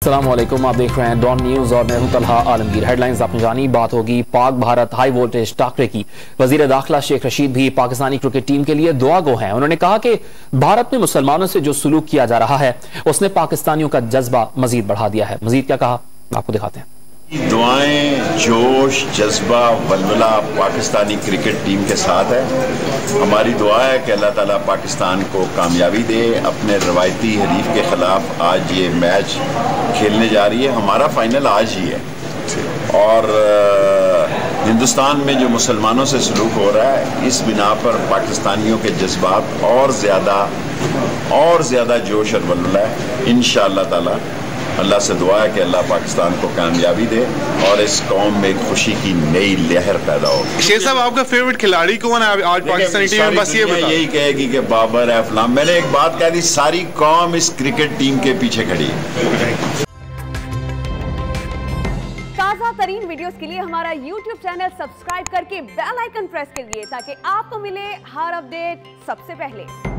अस्सलाम वालेकुम, आप देख रहे हैं डॉन न्यूज और मैं हूं तलहा आलमगीर। हेडलाइंस आपने जानी, बात होगी पाक भारत हाई वोल्टेज टाकरे की। वजीर दाखिला शेख रशीद भी पाकिस्तानी क्रिकेट टीम के लिए दुआ गो हैं। उन्होंने कहा कि भारत में मुसलमानों से जो सलूक किया जा रहा है उसने पाकिस्तानियों का जज्बा मजीद बढ़ा दिया है। मजीद क्या कहा आपको दिखाते हैं। दुआएं, जोश, जज्बा, वलवला पाकिस्तानी क्रिकेट टीम के साथ है। हमारी दुआ है कि अल्लाह ताला पाकिस्तान को कामयाबी दे। अपने रवायती हरीफ के खिलाफ आज ये मैच खेलने जा रही है। हमारा फाइनल आज ही है और हिंदुस्तान में जो मुसलमानों से सलूक हो रहा है इस बिना पर पाकिस्तानियों के जज्बात और ज़्यादा जोश और वलवला है। इंशाअल्लाह ताला अल्लाह से दुआ है कि अल्लाह पाकिस्तान को कामयाबी दे और इस कौम में एक खुशी की नई लहर पैदा हो। शेख साहब, आपका फेवरेट खिलाड़ी कौन है आज पाकिस्तानी टीम में? बस ये यही कहेगी कि बाबर है, फलां। मैंने एक बात कह दी, सारी कौम इस क्रिकेट टीम के पीछे खड़ी है। ताज़ा तरीन वीडियोस के लिए हमारा YouTube चैनल सब्सक्राइब करके बेल आइकन प्रेस कीजिए ताकि आपको मिले हर अपडेट सबसे पहले।